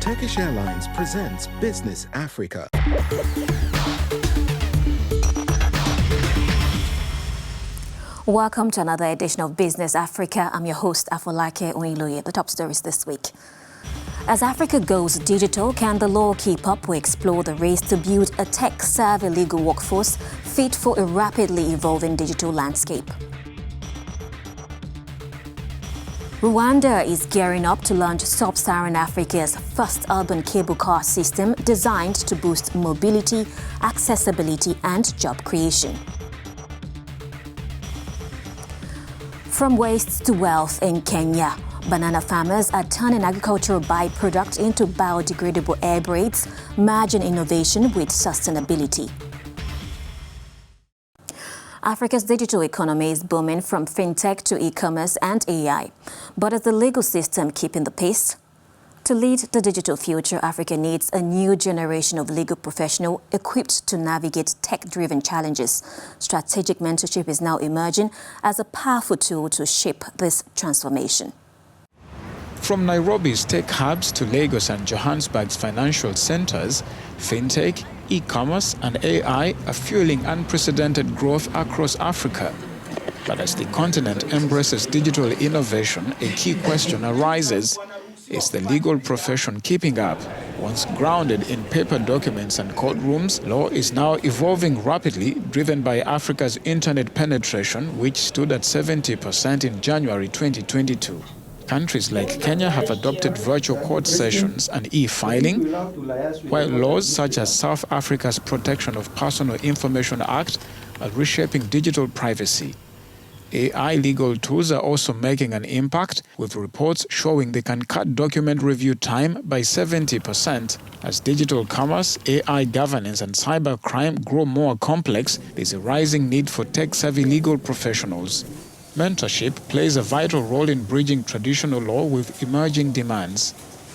Turkish Airlines presents Business Africa. Welcome to another edition of Business Africa. I'm your host, Afolake Oiloye. The top stories this week. As Africa goes digital, can the law keep up? We explore the race to build a tech-savvy legal workforce fit for a rapidly evolving digital landscape. Rwanda is gearing up to launch Sub-Saharan Africa's first urban cable car system designed to boost mobility, accessibility and job creation. From waste to wealth in Kenya, banana farmers are turning agricultural byproducts into biodegradable air braids, merging innovation with sustainability. Africa's digital economy is booming from fintech to e-commerce and AI. But is the legal system keeping the pace? To lead the digital future, Africa needs a new generation of legal professionals equipped to navigate tech-driven challenges. Strategic mentorship is now emerging as a powerful tool to shape this transformation. From Nairobi's tech hubs to Lagos and Johannesburg's financial centers, fintech, e-commerce and AI are fueling unprecedented growth across Africa. But as the continent embraces digital innovation, a key question arises. Is the legal profession keeping up? Once grounded in paper documents and courtrooms, law is now evolving rapidly, driven by Africa's internet penetration, which stood at 70% in January 2022. Countries like Kenya have adopted virtual court sessions and e-filing, while laws such as South Africa's Protection of Personal Information Act are reshaping digital privacy. AI legal tools are also making an impact, with reports showing they can cut document review time by 70%. As digital commerce, AI governance and cybercrime grow more complex, there's a rising need for tech-savvy legal professionals. Mentorship plays a vital role in bridging traditional law with emerging demands.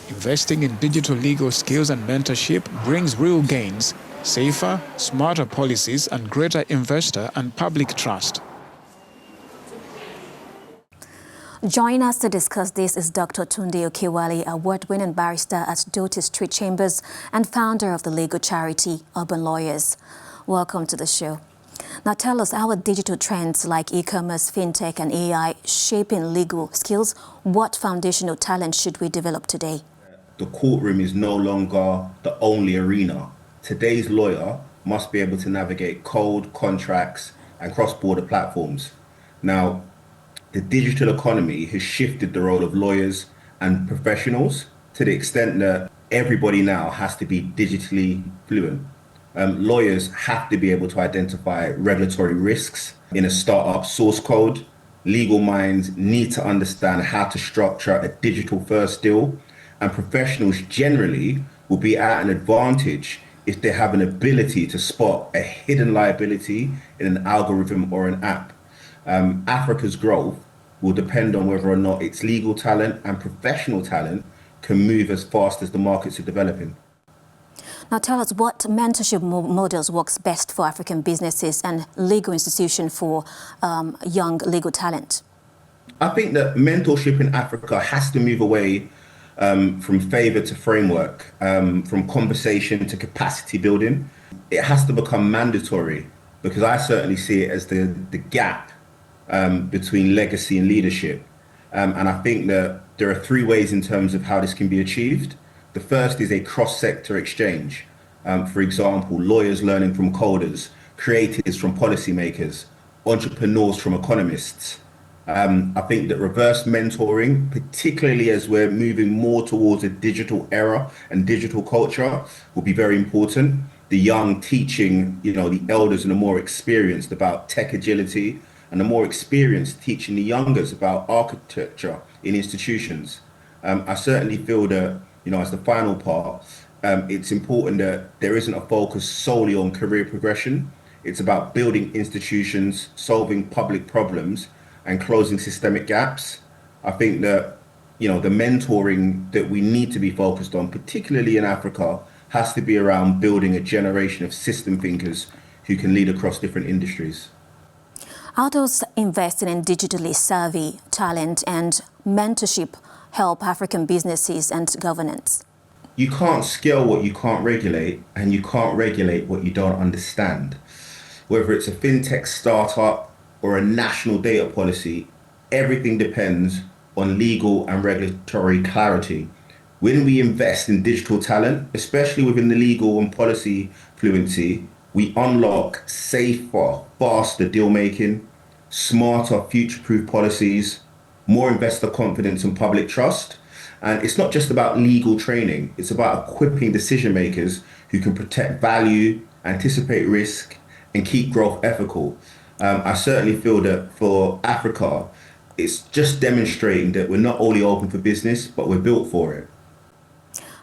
Investing in digital legal skills and mentorship brings real gains, safer, smarter policies and greater investor and public trust. Joining us to discuss this is Dr. Tunde Okewale, award-winning barrister at Doty Street Chambers and founder of the legal charity Urban Lawyers. Welcome to the show. Now tell us, how are digital trends like e-commerce, fintech and AI shaping legal skills? What foundational talent should we develop today? The courtroom is no longer the only arena. Today's lawyer must be able to navigate code, contracts and cross-border platforms. Now, the digital economy has shifted the role of lawyers and professionals to the extent that everybody now has to be digitally fluent. Lawyers have to be able to identify regulatory risks in a startup source code. Legal minds need to understand how to structure a digital first deal, and professionals generally will be at an advantage if they have an ability to spot a hidden liability in an algorithm or an app. Africa's growth will depend on whether or not its legal talent and professional talent can move as fast as the markets are developing. Now tell us, what mentorship models works best for African businesses and legal institutions for young legal talent? I think that mentorship in Africa has to move away from favor to framework, from conversation to capacity building. It has to become mandatory, because I certainly see it as the gap between legacy and leadership. And I think that there are three ways in terms of how this can be achieved. The first is a cross-sector exchange. For example, lawyers learning from coders, creatives from policymakers, entrepreneurs from economists. I think that reverse mentoring, particularly as we're moving more towards a digital era and digital culture, will be very important. The young teaching, the elders and the more experienced about tech agility, and the more experienced teaching the youngers about architecture in institutions. I certainly feel that, as the final part, it's important that there isn't a focus solely on career progression. It's about building institutions, solving public problems, and closing systemic gaps. I think that, the mentoring that we need to be focused on, particularly in Africa, has to be around building a generation of system thinkers who can lead across different industries. How does investing in digitally savvy talent and mentorship help African businesses and governance? you can't scale what you can't regulate, and you can't regulate what you don't understand. Whether it's a fintech startup or a national data policy, everything depends on legal and regulatory clarity. When we invest in digital talent, especially within the legal and policy fluency, we unlock safer, faster deal making, smarter, future-proof policies, more investor confidence and public trust. And it's not just about legal training, it's about equipping decision makers who can protect value, anticipate risk, and keep growth ethical. I certainly feel that for Africa, it's just demonstrating that we're not only open for business, but we're built for it.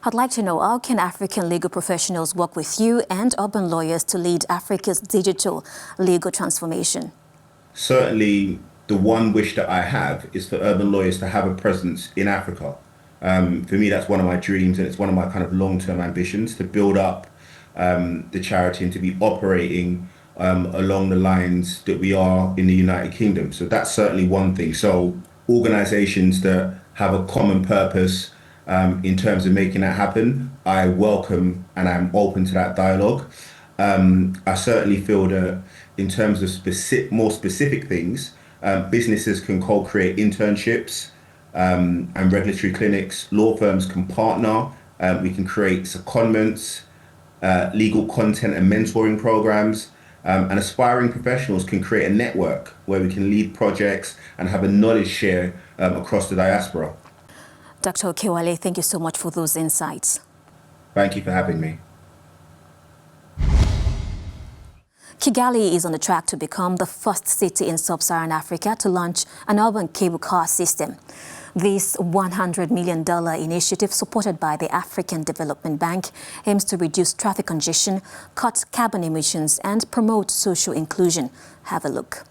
I'd like to know, how can African legal professionals work with you and urban lawyers to lead Africa's digital legal transformation? Certainly, the one wish that I have is for urban lawyers to have a presence in Africa. For me, that's one of my dreams, and it's one of my kind of long-term ambitions to build up the charity and to be operating along the lines that we are in the United Kingdom. So that's certainly one thing. So organizations that have a common purpose in terms of making that happen, I welcome and I'm open to that dialogue. I certainly feel that in terms of more specific things, businesses can co-create internships and regulatory clinics. Law firms can partner. We can create secondments, legal content and mentoring programs. And aspiring professionals can create a network where we can lead projects and have a knowledge share across the diaspora. Dr. Kigali, thank you so much for those insights. Thank you for having me. Kigali is on the track to become the first city in Sub-Saharan Africa to launch an urban cable car system. This $100 million initiative, supported by the African Development Bank, aims to reduce traffic congestion, cut carbon emissions, and promote social inclusion. Have a look.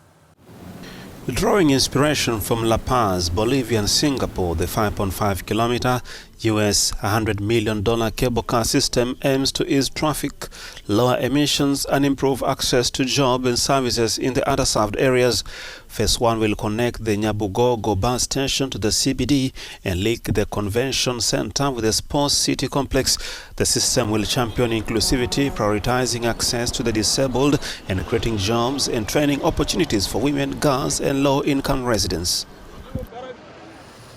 Drawing inspiration from La Paz, Bolivia and Singapore, the 5.5-kilometer US $100 million cable car system aims to ease traffic, lower emissions and improve access to jobs and services in the underserved areas. Phase 1 will connect the Nyabugogo bus station to the CBD and link the convention center with the sports city complex. The system will champion inclusivity, prioritizing access to the disabled and creating jobs and training opportunities for women, girls and low-income residents.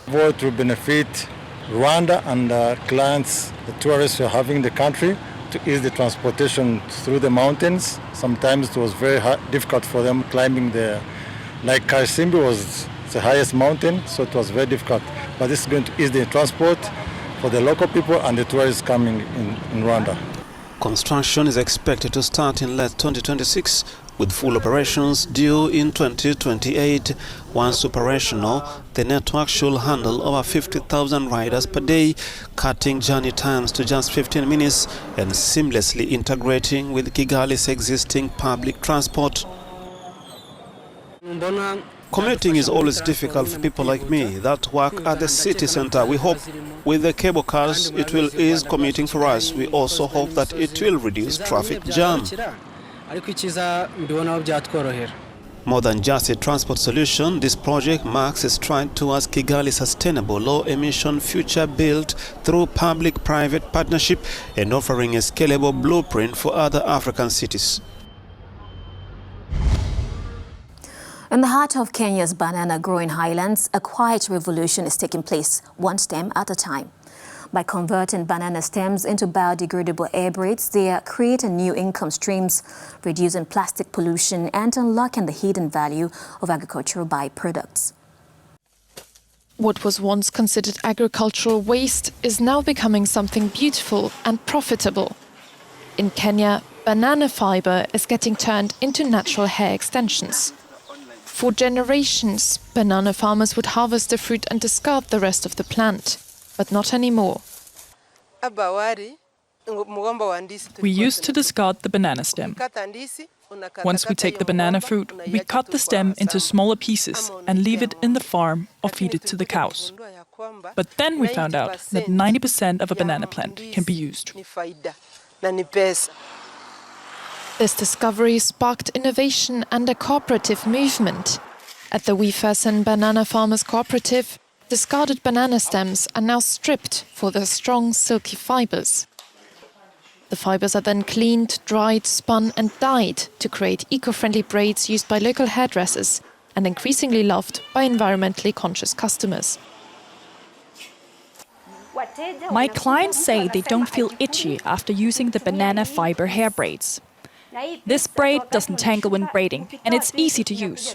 Vote will benefit Rwanda and clients, the tourists who are having in the country, to ease the transportation through the mountains. Sometimes it was very difficult for them climbing like Karisimbi was the highest mountain, so it was very difficult. But this is going to ease the transport for the local people and the tourists coming in Rwanda. Construction is expected to start in late 2026, with full operations due in 2028. Once operational, the network should handle over 50,000 riders per day, cutting journey times to just 15 minutes and seamlessly integrating with Kigali's existing public transport. Commuting is always difficult for people like me that work at the city center. We hope with the cable cars it will ease commuting for us. We also hope that it will reduce traffic jam. More than just a transport solution, this project marks a stride towards Kigali's sustainable low-emission future built through public-private partnership and offering a scalable blueprint for other African cities. In the heart of Kenya's banana-growing highlands, a quiet revolution is taking place, one stem at a time. By converting banana stems into biodegradable air braids, they are creating new income streams, reducing plastic pollution and unlocking the hidden value of agricultural byproducts. What was once considered agricultural waste is now becoming something beautiful and profitable. In Kenya, banana fiber is getting turned into natural hair extensions. For generations, banana farmers would harvest the fruit and discard the rest of the plant. But not anymore. We used to discard the banana stem. Once we take the banana fruit, we cut the stem into smaller pieces and leave it in the farm or feed it to the cows. But then we found out that 90% of a banana plant can be used. This discovery sparked innovation and a cooperative movement. At the Wifasan Banana Farmers Cooperative, Discarded banana stems are now stripped for their strong, silky fibers. The fibers are then cleaned, dried, spun and dyed to create eco-friendly braids used by local hairdressers and increasingly loved by environmentally conscious customers. My clients say they don't feel itchy after using the banana fiber hair braids. This braid doesn't tangle when braiding, and it's easy to use.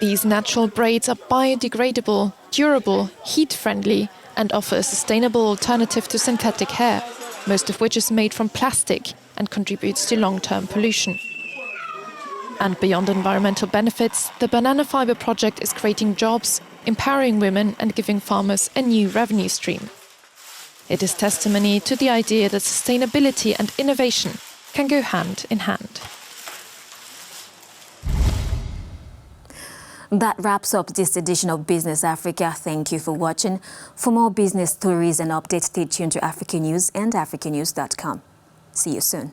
These natural braids are biodegradable, durable, heat-friendly and offer a sustainable alternative to synthetic hair, most of which is made from plastic and contributes to long-term pollution. And beyond environmental benefits, the Banana Fiber project is creating jobs, empowering women and giving farmers a new revenue stream. It is testimony to the idea that sustainability and innovation can go hand in hand. That wraps up this edition of Business Africa. Thank you for watching. For more business stories and updates, stay tuned to Africa News and Africanews.com. See you soon.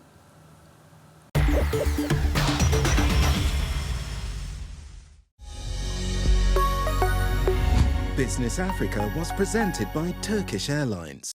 Business Africa was presented by Turkish Airlines.